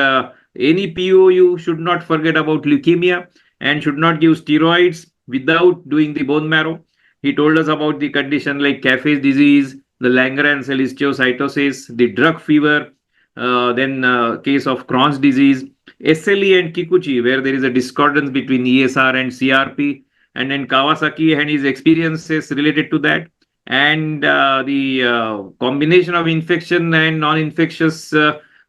any PO, you should not forget about leukemia and should not give steroids without doing the bone marrow. He told us about the condition like Caffey's disease, the Langerhans histiocytosis, the drug fever, then case of Crohn's disease, SLE and Kikuchi, where there is a discordance between ESR and CRP, and then Kawasaki and his experiences related to that, and the combination of infection and non-infectious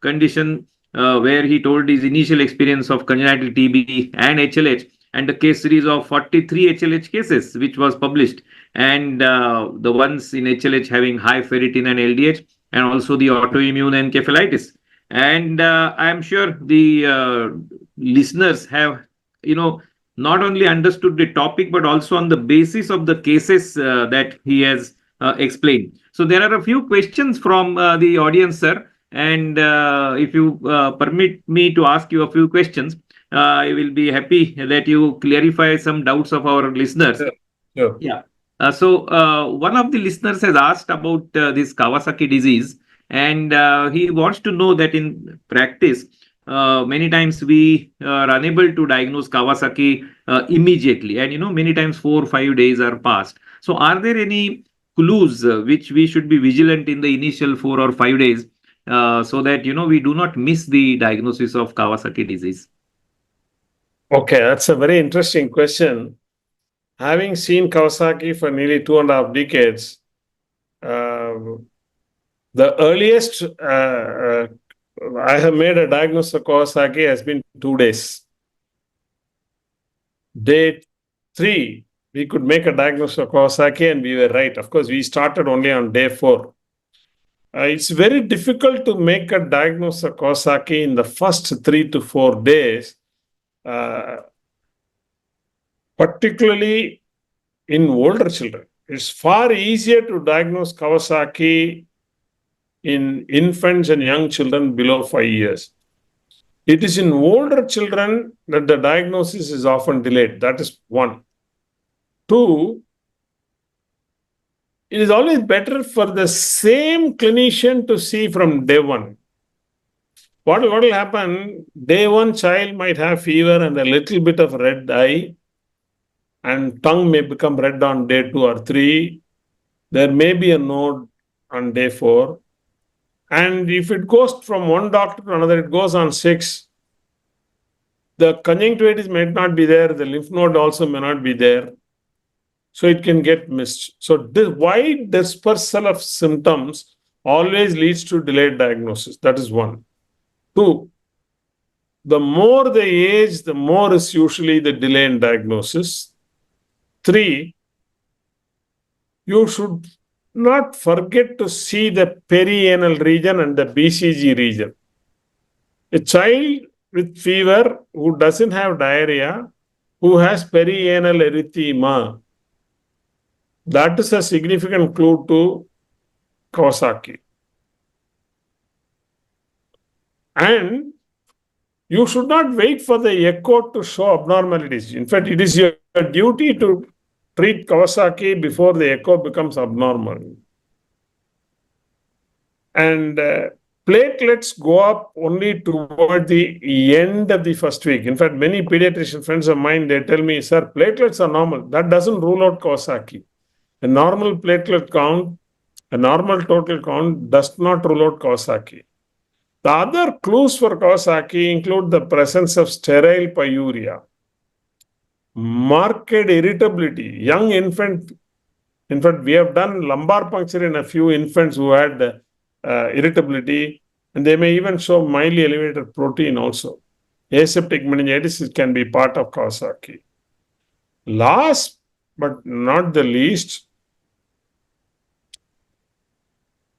condition, where he told his initial experience of congenital TB and HLH, and the case series of 43 HLH cases, which was published, and the ones in HLH having high ferritin and LDH, and also the autoimmune encephalitis. And I'm sure the listeners have, not only understood the topic, but also on the basis of the cases that he has explained. So there are a few questions from the audience, sir. And if you permit me to ask you a few questions, I will be happy that you clarify some doubts of our listeners. Sure. Yeah. So one of the listeners has asked about this Kawasaki disease, and he wants to know that in practice, many times we are unable to diagnose Kawasaki immediately, and many times 4 or 5 days are passed. So are there any clues which we should be vigilant in the initial 4 or 5 days so that we do not miss the diagnosis of Kawasaki disease? Okay, that's a very interesting question. Having seen Kawasaki for nearly 2.5 decades, the earliest I have made a diagnosis of Kawasaki has been 2 days. Day 3, we could make a diagnosis of Kawasaki, and we were right. Of course, we started only on day 4. It's very difficult to make a diagnosis of Kawasaki in the first 3 to 4 days, particularly in older children. It's far easier to diagnose Kawasaki in infants and young children below 5 years. It is in older children that the diagnosis is often delayed. That is 1. 2, it is always better for the same clinician to see from day 1. What will happen? Day 1 child might have fever and a little bit of red eye, and tongue may become red on day 2 or 3. There may be a node on day 4. And if it goes from one doctor to another, it goes on 6. The conjunctivitis might not be there. The lymph node also may not be there. So it can get missed. So the wide dispersal of symptoms always leads to delayed diagnosis. That is one. Two, the more the age, the more is usually the delay in diagnosis. Three, you should not forget to see the perianal region and the BCG region. A child with fever who doesn't have diarrhea, who has perianal erythema, that is a significant clue to Kawasaki. And you should not wait for the echo to show abnormalities. In fact, it is your duty to treat Kawasaki before the echo becomes abnormal. And platelets go up only toward the end of the first week. In fact, many pediatrician friends of mine, they tell me, sir, platelets are normal. That doesn't rule out Kawasaki. A normal platelet count, a normal total count does not rule out Kawasaki. The other clues for Kawasaki include the presence of sterile pyuria, marked irritability, young infant. In fact, we have done lumbar puncture in a few infants who had irritability, and they may even show mildly elevated protein also. Aseptic meningitis can be part of Kawasaki. Last but not the least,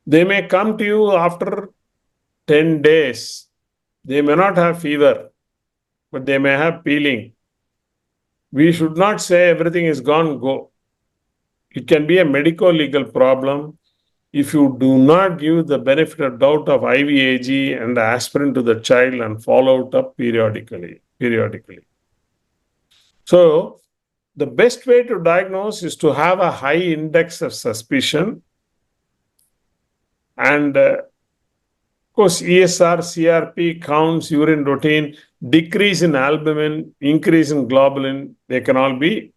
they may come to you after 10 days. They may not have fever, but they may have peeling. We should not say everything is gone, go. It can be a medico-legal problem if you do not give the benefit of doubt of IVIG and aspirin to the child and follow it up periodically. So, the best way to diagnose is to have a high index of suspicion and of course, ESR, CRP, counts, urine routine, decrease in albumin, increase in globulin, they can all be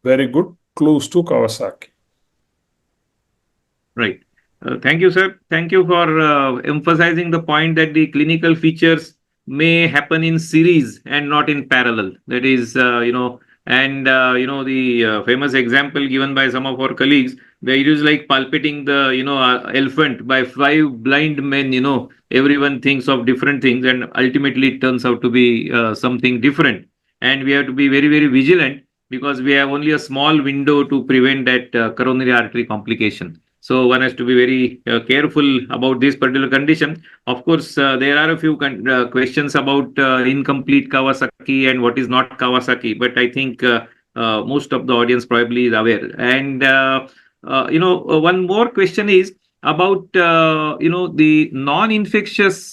very good clues to Kawasaki. Right. Thank you, sir. Thank you for emphasizing the point that the clinical features may happen in series and not in parallel. That is, the famous example given by some of our colleagues, where it is like palpating the, elephant by 5 blind men, everyone thinks of different things and ultimately it turns out to be something different. And we have to be very, very vigilant because we have only a small window to prevent that coronary artery complication. So one has to be very careful about this particular condition. Of course, there are a few questions about incomplete Kawasaki and what is not Kawasaki, but I think most of the audience probably is aware. And one more question is about the non-infectious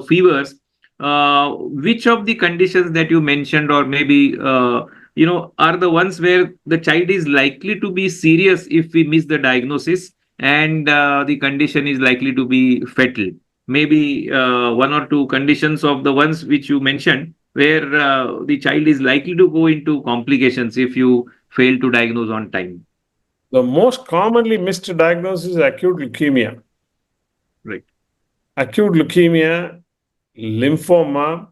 fevers. Which of the conditions that you mentioned, or maybe are the ones where the child is likely to be serious if we miss the diagnosis, and the condition is likely to be fatal? Maybe one or two conditions of the ones which you mentioned where the child is likely to go into complications if you fail to diagnose on time. The most commonly missed diagnosis is acute leukemia. Right. Acute leukemia, lymphoma,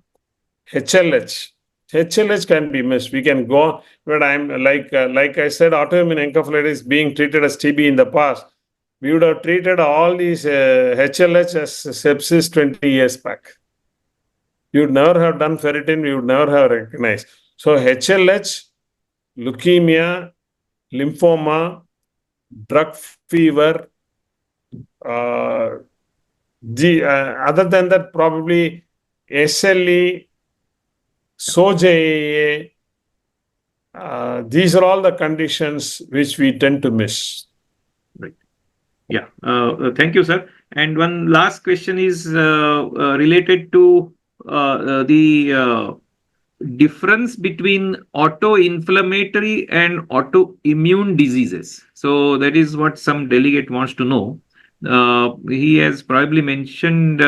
HLH. HLH can be missed. We can go, but I'm like I said, autoimmune encephalitis being treated as TB in the past. We would have treated all these HLH as sepsis 20 years back. You would never have done ferritin, we would never have recognized. So HLH, leukemia, lymphoma, drug fever, other than that, probably SLE, SOJA, these are all the conditions which we tend to miss. Right. Yeah. Thank you, sir. And one last question is related to the difference between auto-inflammatory and autoimmune diseases. So that is what some delegate wants to know. He has probably mentioned,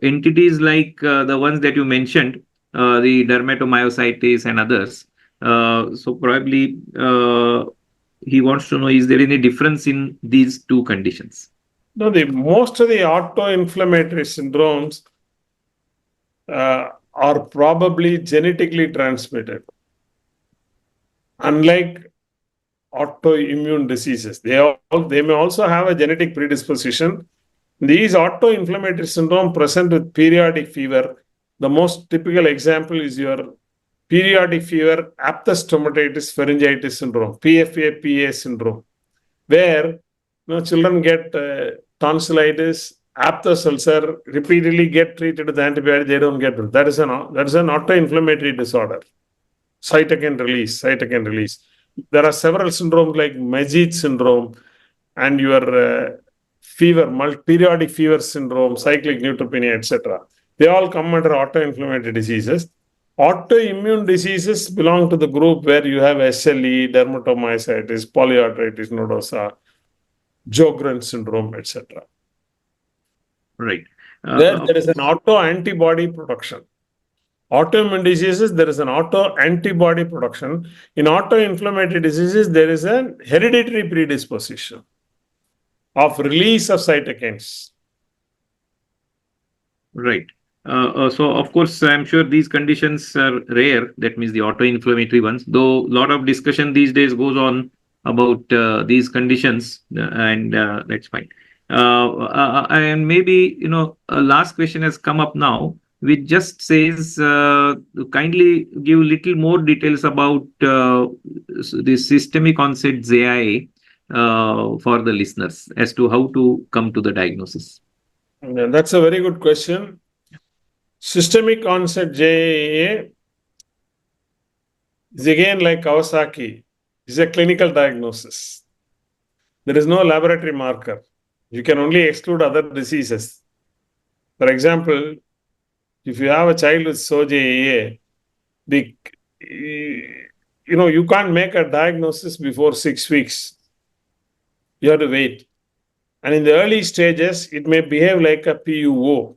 entities like the ones that you mentioned, the dermatomyositis and others. So probably he wants to know, is there any difference in these two conditions? No, most of the autoinflammatory syndromes are probably genetically transmitted. Unlike autoimmune diseases. They may also have a genetic predisposition. These autoinflammatory syndrome present with periodic fever. The most typical example is your periodic fever, aphthous stomatitis pharyngitis syndrome, PFA-PA syndrome, where children get tonsillitis, aphthous ulcer, repeatedly get treated with antibiotics, they don't get it. That is an autoinflammatory disorder. Cytokine release. There are several syndromes like Majeed syndrome and your periodic fever syndrome, cyclic neutropenia, etc. They all come under autoinflammatory diseases. Autoimmune diseases belong to the group where you have SLE, dermatomyositis, polyarthritis nodosa, Sjogren syndrome, etc. Right. There is an auto-antibody production. Autoimmune diseases, there is an auto-antibody production. In autoinflammatory diseases, there is an hereditary predisposition of release of cytokines. Right. So, of course, I'm sure these conditions are rare. That means the autoinflammatory ones. Though a lot of discussion these days goes on about these conditions, and that's fine. And maybe, a last question has come up now, which just says, kindly give little more details about the systemic onset ZIA for the listeners as to how to come to the diagnosis. Yeah, that's a very good question. Systemic onset JAA is again like Kawasaki, is a clinical diagnosis. There is no laboratory marker. You can only exclude other diseases. For example, if you have a child with SOJAA, you can't make a diagnosis before 6 weeks. You have to wait. And in the early stages, it may behave like a PUO.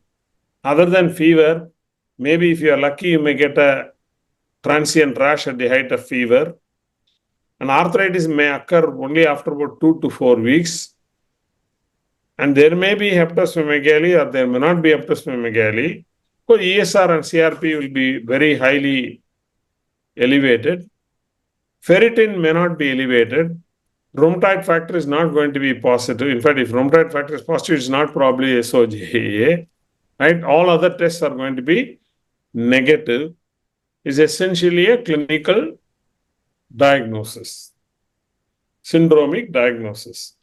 Other than fever, maybe if you are lucky, you may get a transient rash at the height of fever. And arthritis may occur only after about 2 to 4 weeks. And there may be hepatosplenomegaly or there may not be hepatosplenomegaly. So ESR and CRP will be very highly elevated. Ferritin may not be elevated. Rheumatoid factor is not going to be positive. In fact, if rheumatoid factor is positive, it's not probably SOJAA. Right? All other tests are going to be negative. It's essentially a clinical diagnosis, syndromic diagnosis.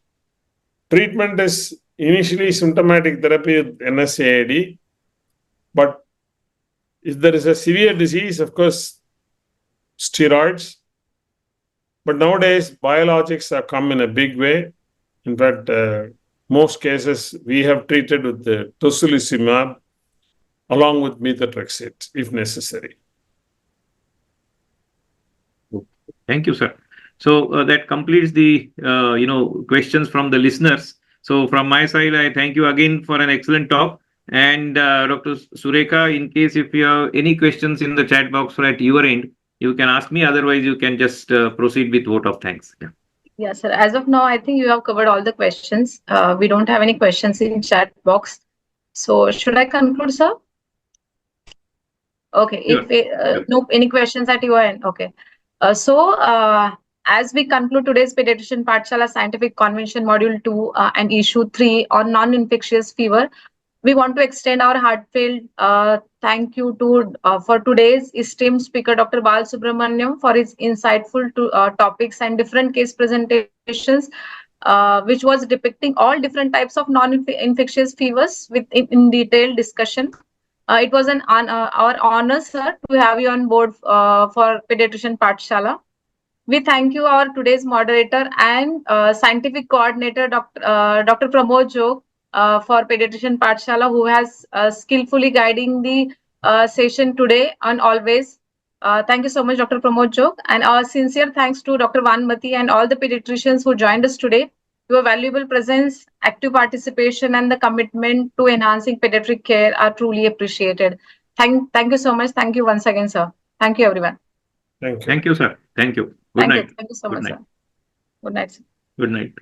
Treatment is initially symptomatic therapy with NSAID, but if there is a severe disease, of course, steroids. But nowadays, biologics have come in a big way. In fact, most cases we have treated with the tocilizumab along with methotrexate if necessary. Thank you, sir. So that completes the questions from the listeners. So from my side, I thank you again for an excellent talk. And Dr. Surekha, in case if you have any questions in the chat box or at your end, you can ask me. Otherwise, you can just proceed with vote of thanks. Yeah. Yes, sir. As of now, I think you have covered all the questions. We don't have any questions in chat box. So should I conclude, sir? Okay. Sure. If no any questions at your end, okay. As we conclude today's Pediatrician Pathshala Scientific Convention Module 2 and Issue 3 on non-infectious fever, we want to extend our heartfelt thank you to for today's esteemed speaker, Dr. Balasubramanian, for his insightful topics and different case presentations, which was depicting all different types of non-infectious fevers with in detailed discussion. It was our honor, sir, to have you on board for Pediatrician Pathshala. We thank you, our today's moderator and scientific coordinator, Dr. Pramod Jog, for Pediatrician Pathshala, who has skillfully guiding the session today and always. Thank you so much, Dr. Pramod Jog. And our sincere thanks to Dr. Vanmati and all the pediatricians who joined us today. Your valuable presence, active participation, and the commitment to enhancing pediatric care are truly appreciated. Thank you so much. Thank you once again, sir. Thank you, everyone. Thank you. Thank you, sir. Thank you. Good night. Thank you so much, sir. Good night, sir. Good night.